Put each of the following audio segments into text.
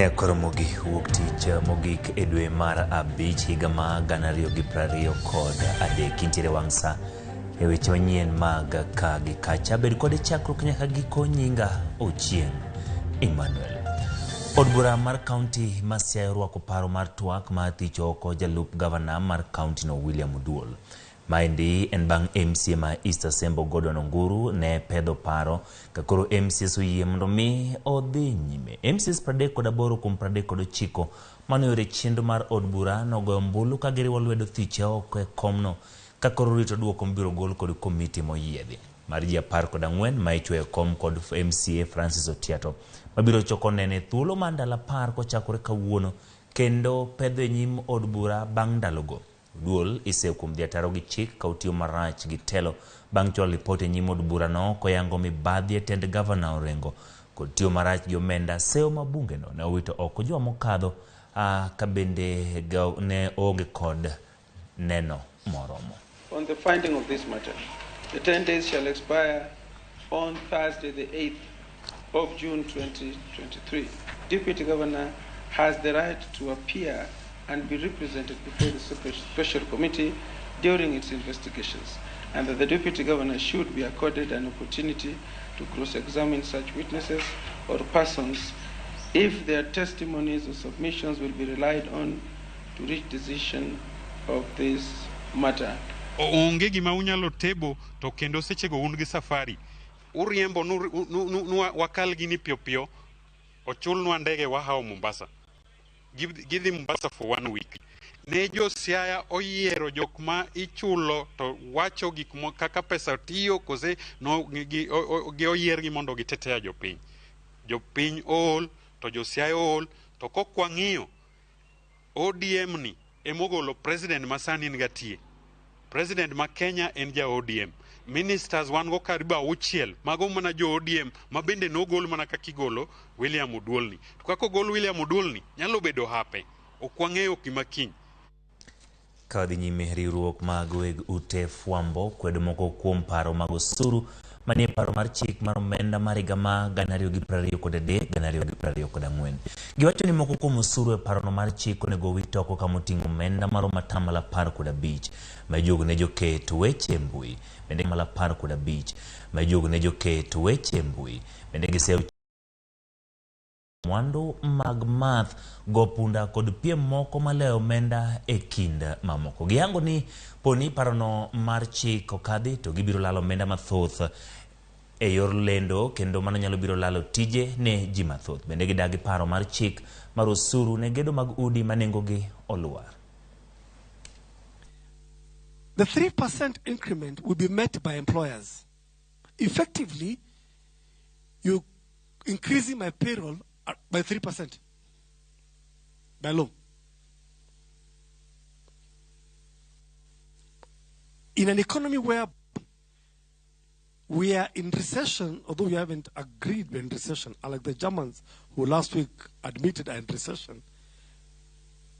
Ramogi wuok tich mogik e dwe mar abich higa ma 2023 kintiere wang' sa e weche manyien mag ka gi kacha. Bed kod chakruok nyaka giko. Nyinga Ochieng' Emmanuel. Od bura mar kaunti ma Siaya orwako paro mar twak mar thich oko jalup gavana mar kaunti no William Oduol. Maendi en bang' MCA ma East Asembo Gordon Onguru ne pedho paro ka koro MCS oyie mondo mi odhi nyime. MCS 38 kuom 39 mano yore chenro mar od bura nogoyo mbulu ka giriwo lwedo thiche oko e komno ka koro rito duoko mbiro gol kod komiti moyiedhi mar ji 14 ma ichweyo kom kod MCA Francis Otiato mabiro choko nene thuolo mar ndalo 10 kochakore kawuono kendo pedho nyim od bura bang' ndalogo. Duol iseyo kuom diataro gi chik ka otiyo marach gi telo bang' chwalo ripot e nyim od bura no koyango mibadhi e tend gavana Orengo kod tiyo marach gi omenda seyo mabunge no ne owito oko joma mokadho ka bende ne onge kod neno moromo. On the finding of this matter, the 10 days shall expire on Thursday the 8th of June 2023. Deputy Governor has the right to appear and be represented before the special committee during its investigations, and that the Deputy Governor should be accorded an opportunity to cross-examine such witnesses or persons if their testimonies or submissions will be relied on to reach decision of this matter. Onge gima unyalo tebo to kendo sechego un gi safari uriembo wakal gini pio pio ochulnwa ndege wahao Mombasa. Give them Mombasa for 1 week. Nejo Siaya oyiero jok ma ichulo to wacho gik kaka pesa tiyo kose no gi oyier gi mondo gitetea jopiny. Jopiny ol to jo Siaya ol to kokwang'iyo ODM ni emogolo president masani ngatie. President ma Kenya en ja ODM. Ministers wan go kariba 6 mago mana jo ODM mabende nogol mana kakigolo William Oduol ni. Kako gol William Oduol ni nyalo bedo hape okwang'eyo gima kiny. Kadhi nyime riwruok mag weg ute fwambo kwedo moko kuom paro mag osuru manie paro mar chik mar omenda mar higa ma 2023-2024. Giwacho ni moko kuom osuru e parono mar chik onego wit oko kama oting'o omenda mar matamala 15 ma jogo ne joket weche mbui bende mala 15 ma jogo ne joket weche mbui bende giseyo mwandu mag math go punda kod piem moko maleo omenda e kind mamoko. Giyango ni poni parono mar chik okadhi to gibiro lalo omenda mathoth e yor lendo kendo mano nyalo biro lalo tije ne ji mathoth. Bende gidagi paro mar chik mar osuru ne gedo mag udi manengo gi oluar. The 3% increment will be met by employers. Effectively, you increasing my payroll by 3% by law. In an economy where we are in recession, although we haven't agreed we're in recession, unlike the Germans who last week admitted are in recession,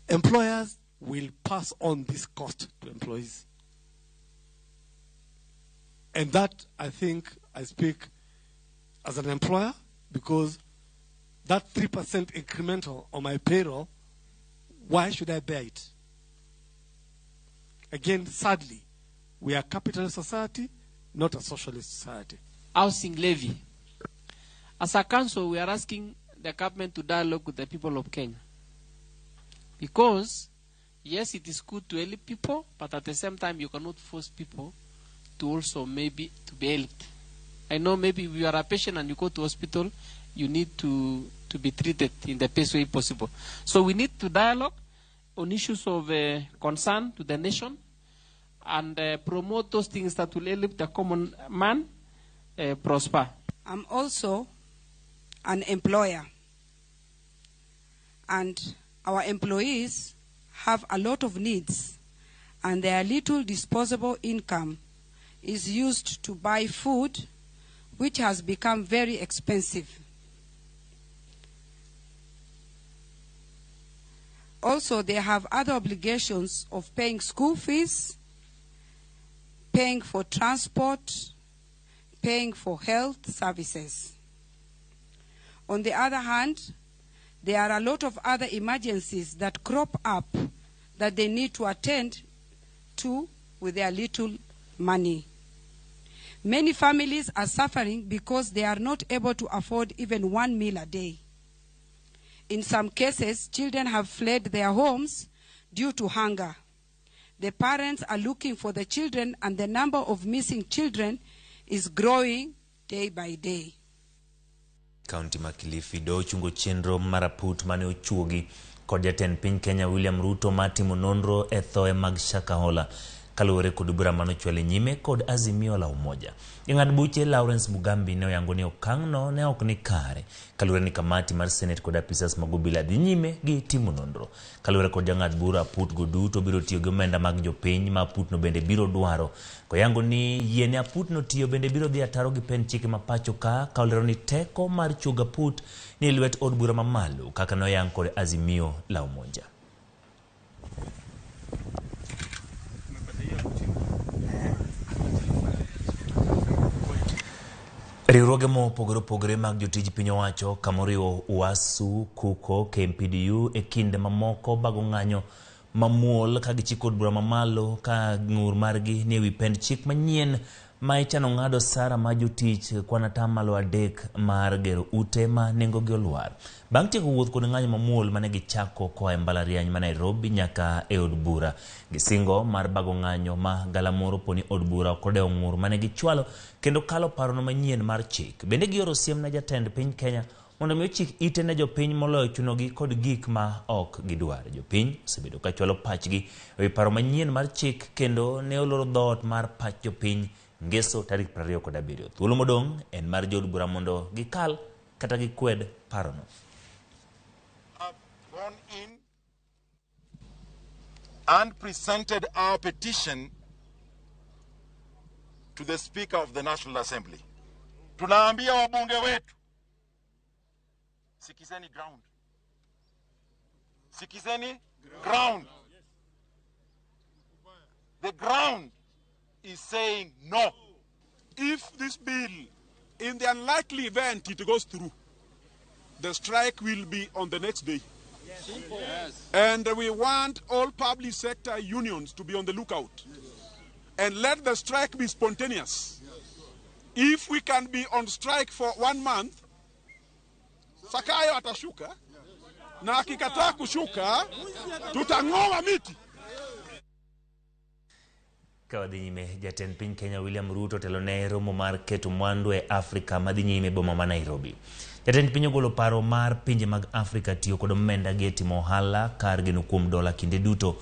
employers will pass on this cost to employees. And that, I think, I speak as an employer, because that 3% incremental on my payroll, why should I bear it? Again, sadly, we are a capitalist society, not a socialist society. Housing levy. As a council, we are asking the government to dialogue with the people of Kenya. Because, yes, it is good to help people, but at the same time, you cannot force people to also maybe to be helped. I know maybe if you are a patient and you go to hospital, you need to be treated in the best way possible. So we need to dialogue on issues of concern to the nation and promote those things that will help the common man prosper. I'm also an employer, and our employees have a lot of needs, and their little disposable income is used to buy food, which has become very expensive. Also, they have other obligations of paying school fees, paying for transport, paying for health services. On the other hand, there are a lot of other emergencies that crop up that they need to attend to with their little money. Many families are suffering because they are not able to afford even one meal a day. In some cases, children have fled their homes due to hunger. The parents are looking for the children, and the number of missing children is growing day by day. County Makilifi do chungo chenro maraput mane ochuogi kod jatend piny Kenya William Ruto matimo nonro e thoe mag Shakahola kaluwore kod bura mano chwele nyime kod Azimio la Umoja. Jang'ad buche Lawrence Mugambi ne oyango ni okang'no ne ok ni kare kaluwore ni kamati mar Senate kod apisas mag obila dhi nyime gi timo nonro. Kaluwore kod jang'ad bura Aput go duto biro tiyo gi omenda mag jopiny ma Aput no bende biro dwaro. Koyango ni yiene Aput no tiyo bende biro dhi ataro gi pen chike mapacho ka kaolero ni teko mar chuog Aput ni lwet od bura mamalo kaka noyang kod Azimio la Umoja. Riwruoge mopogore mag jotij piny owacho kamoriwo UASU, KUKO, KMPDU e kinde mamoko bago ng'anyo mamuol ka gichiko od bura mamalo ka ng'ur margi ni ewi pend chik manyien ma ichano ng'ado sara ma jotich kwan atamalo 3 mar gero ute ma nengogi olwar. Bang' tieko wuoth kod ng'anyo mamuol mane gichako koa e mbalariany ma Nairobi nyaka e od bura, gisingo mar bago ng'anyo ma galamoro poni od bura okodewo ng'ur mane gichwalo kendo kalo parono manyien mar chik. Bende gioro siem na jatend piny Kenya mondo mi ochik ite ne jopiny moloyo chunogi kod gik ma ok gidwar. Jopiny osebedo ka chwalo pachgi e paro manyien mar chik kendo ne oloro dhoot mar pach jopiny ngeso tarik 27. Thuolo modong' en mar jod bura mondo gikal kata gikwed parono. Have gone in and presented our petition to the Speaker of the National Assembly. Tunaambia wabunge wetu, sikizeni ground. Sikizeni ground. The ground is saying no. If this bill, in the unlikely event it goes through, the strike will be on the next day. Yes. And we want all public sector unions to be on the lookout. And let the strike be spontaneous. If we can be on strike for 1 month, Sakayo atashuka, na akikataa kushuka, tutang'oa miti. Kawadhi nyime, jatend piny Kenya William Ruto telone romo mar keto mwandu e Afrika madhi nyime boma ma Nairobi. Jatend piny ogolo paro mar pinje mag Afrika tiyo kod omenda gi timo ohala kar geno kuom dola kinde duto.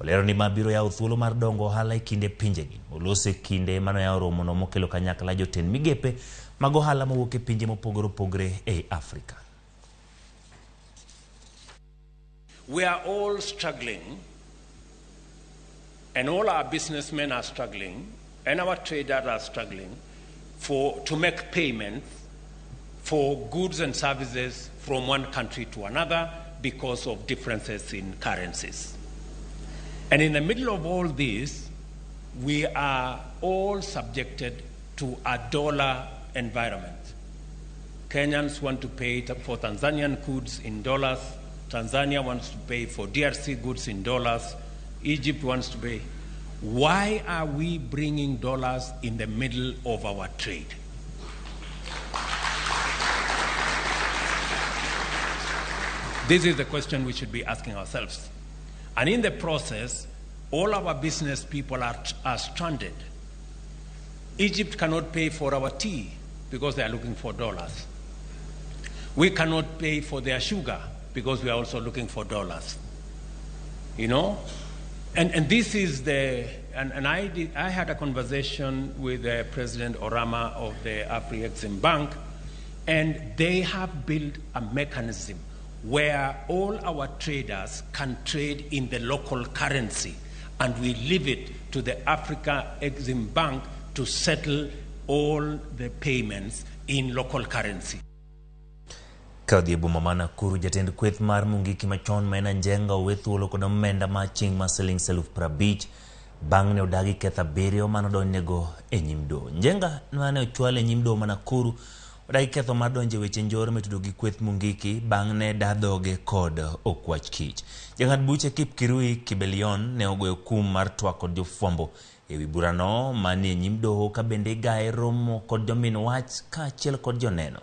Olero ni mabiro yawo thuolo mar dongo ohala e kinde pinjegi. Olose kinde mano yawo romo no mokelo kanyakla jotend migepe mag ohala mawuok e pinje mopogore opogore e Afrika. We are all struggling, and all our businessmen are struggling, and our traders are struggling to make payments for goods and services from one country to another because of differences in currencies. And in the middle of all this, we are all subjected to a dollar environment. Kenyans want to pay for Tanzanian goods in dollars. Tanzania wants to pay for DRC goods in dollars. Egypt wants to pay. Why are we bringing dollars in the middle of our trade? This is the question we should be asking ourselves. And in the process, all our business people are stranded. Egypt cannot pay for our tea because they are looking for dollars. We cannot pay for their sugar because we are also looking for dollars. You know? And this is I had a conversation with President Orama of the Afri-Exim Bank, and they have built a mechanism where all our traders can trade in the local currency, and we leave it to the Africa-Exim Bank to settle all the payments in local currency. Kaudhi boma mana kuru jatend kweth mar Mungiki machon maena njenga uwethuolo kod omenda ma ching ma siling 50,000 bang' ne odagi ketha 7 manodonjnego e nyimdo. Njenga mane ochwale nyimdo mana kuru Odagi ketho mar donje weche njore mitudo gi kweth Mungiki bang' ne dadhoge kod okwach kich. Jang'ad buche Kip Kirui Kibelion ne ogoyo kum mar twak kod jofwambo ewi burano manie nyim doho ka bende gae romo kod jomin wach kaachiel kod joneno.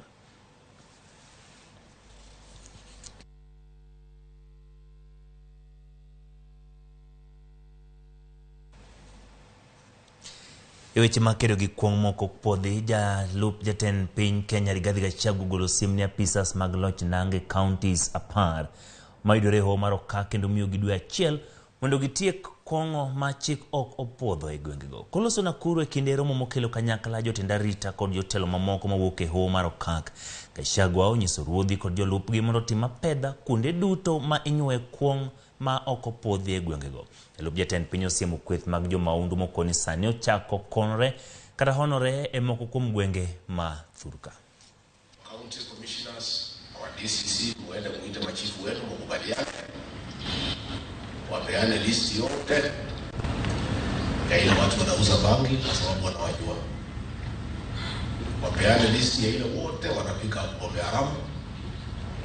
Weche makedo gi kuong' moko podhi jalup jatend piny Kenya Rigathi Gachagua golo siem ne apisas mag loch nange counties 10 mayudore ho mar Okak kendo miyo gi dwe achiel mondo gitiek kong'o ma chik ok opodho e gwengego. Koloso Nakuru e kinde romo mokelo kanyakla jotend arita kod jotelo mamoko mawuok e ho mar Okak, Gachagua onyiso ruodhi kod jolupgi mondo tim mapedha kuonde duto ma inyuoe kuong' ma ok opodhi e gwengego. Jalup jatend piny osiemo kweth mag jomaundu mokoni sani ochako konre kata honore e moko kuom gwenge ma Thurka. County commissioners wa DCC muende muite machifu wenu mkubaliane, wapeane listi yote ya ile watu wanauza bangi kwa sababu wanawajua. Wapeane listi ya ile wote wanapika pombe haramu,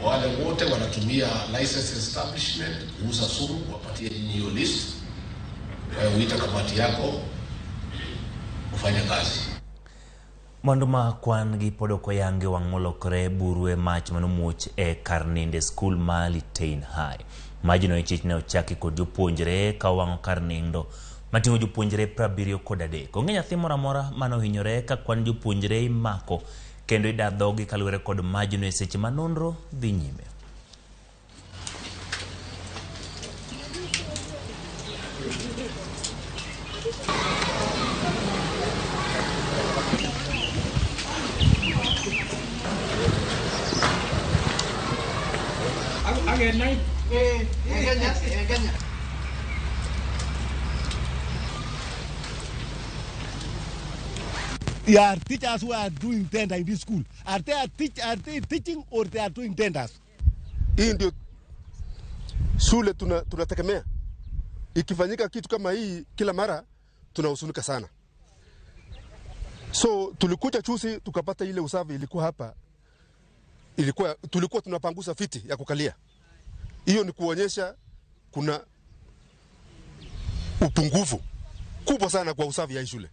wale wote wanatumia license establishment kuuza sumu, wapatie nyinyi hiyo list. Wewe uita kamati yako ufanye kazi. Mwanduma kwan gi podoko yange wang'olokore burwe mach manomuoch e Karninde School ma Litein High. Majino ichich ne ochaki kod jopuonjre ka wang'o kar nindo mating'o jopuonjre 73. Onge nyathi moro amora manohinyore ka kwan jopuonjre imako kendo idadhogi kaluwore kod majino e seche manonro dhi nyime. There are teachers who are doing tender in this school. Are they teaching or they are doing tenders? Hii ndio shule tunategemea. Ikifanyika kitu kama hii kila mara tunahuzunika sana. So tulikuja chusi tukapata ile usafi ilikuwa hapa. Tulikuwa tunapangusa fiti ya kukalia. Hiyo ni kuonyesha kuna upungufu kubwa sana kwa usafi ya shule.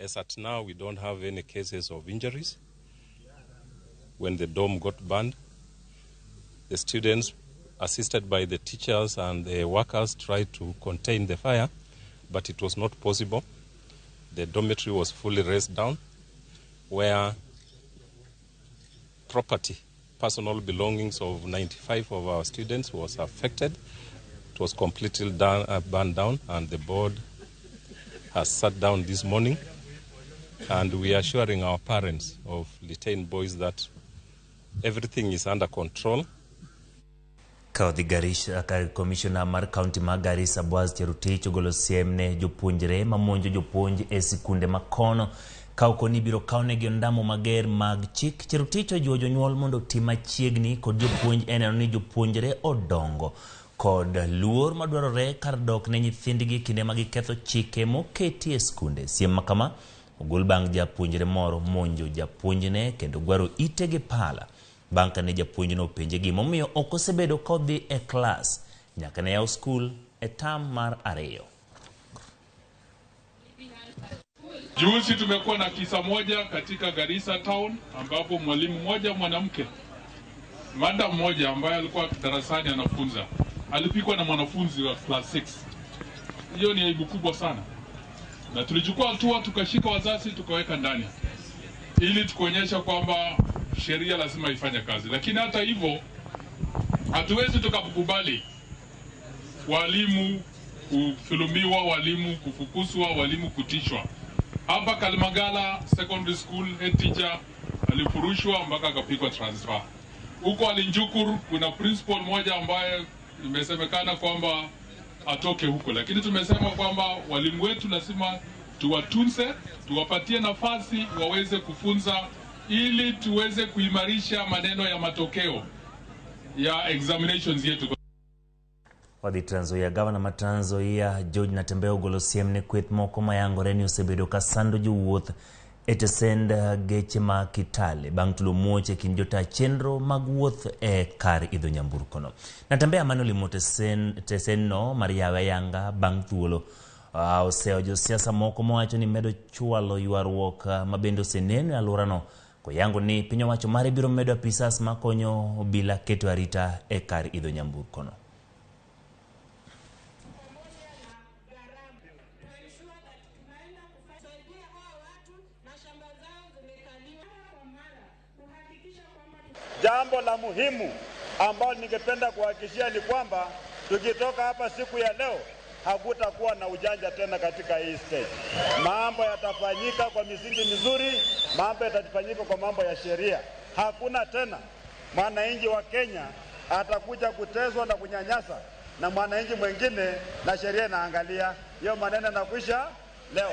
As at now, we don't have any cases of injuries. When the dome got burned, the students, assisted by the teachers and the workers, tried to contain the fire, but it was not possible. The dormitory was fully razed down, where property, personal belongings of 95 of our students was affected. It was completely burned down, and the board has sat down this morning. And we are assuring our parents of Litein boys that everything is under control. Kaudhi Garisha Commissioner mar County ma Garissa Boaz Cherutich ogolo siem ne jopuonjre mamonjo jopuonj e sikunde makono ka okoni biro kawnegi ondamo mager mag chik. Cherutich ojiwo jonyuol mondo tim machiegni kod jopuonj eneno ni jopuonjre odongo kod luor madwarore kar dok ne nyithindgi kinde ma giketho chike moketi e skunde. Siem makama ogol bang' japuonjre moro monjo japuonjne kendo gwaro ite gi pala bang' kane japuonjno openje gimomiyo ok osebedo kodhi e klas nyaka ne yaw skul e tam mar 2. Juzi tumekuwa na kisa moja katika Garissa town ambapo mwalimu mmoja mwanamke, madam mmoja ambaye alikuwa darasani anafunza, alipikwa na mwanafunzi wa class 6. Hiyo ni aibu kubwa sana. Na tulichukua hatua tukashika wazazi tukaweka ndani ili tukuonyesha kwamba sheria lazima ifanye kazi. Lakini hata hivyo hatuwezi tukakubali walimu kufulumiwa, walimu kufukuzwa, walimu kutishwa. Hapa Kalmagala Secondary School head teacher alifurushwa mpaka akapikwa transfer. Huko Alinjukur kuna principal moja ambaye imesemekana kwamba atoke huko, lakini tumesema kwamba walimu wetu lazima tuwatunze, tuwapatie nafasi waweze kufunza ili tuweze kuimarisha maneno ya matokeo ya examinations yetu. Wadhi Trans Nzoia Gavana ma Trans Nzoia George Natembeya ogolo siem ne kweth moko mayangore ni osebedo ka sando jowuoth etesend geche ma Kitale bang' tulo muoche kin jota chenro mag wuoth e kar idho nyamburkono. Natembea Manuel limo tesenno Mariawe Yanga bang' thuolo oseo josiasa moko mowacho ni medo chwalo ywaruok mabende oseneno e alworano koyango ni piny owacho mare biro medo apisas makonyo obila keto arita e kar idho nyamburkono. Jambo la muhimu ambalo ningependa kuhakikishia ni kwamba tukitoka hapa siku ya leo hakutakuwa na ujanja tena katika hii state. Mambo yatafanyika kwa misingi mizuri, mambo yatafanyika kwa mambo ya sheria. Hakuna tena mwananchi wa Kenya atakuja kuteswa na kunyanyasa na mwananchi mwingine na sheria inaangalia. Hiyo maneno yanakwisha leo.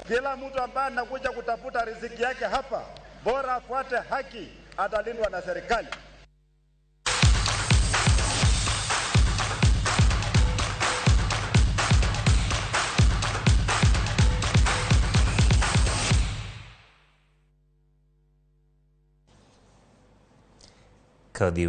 Kila mtu ambaye anakuja kutafuta riziki yake hapa, bora afuate haki, atalindwa na serikali. Weche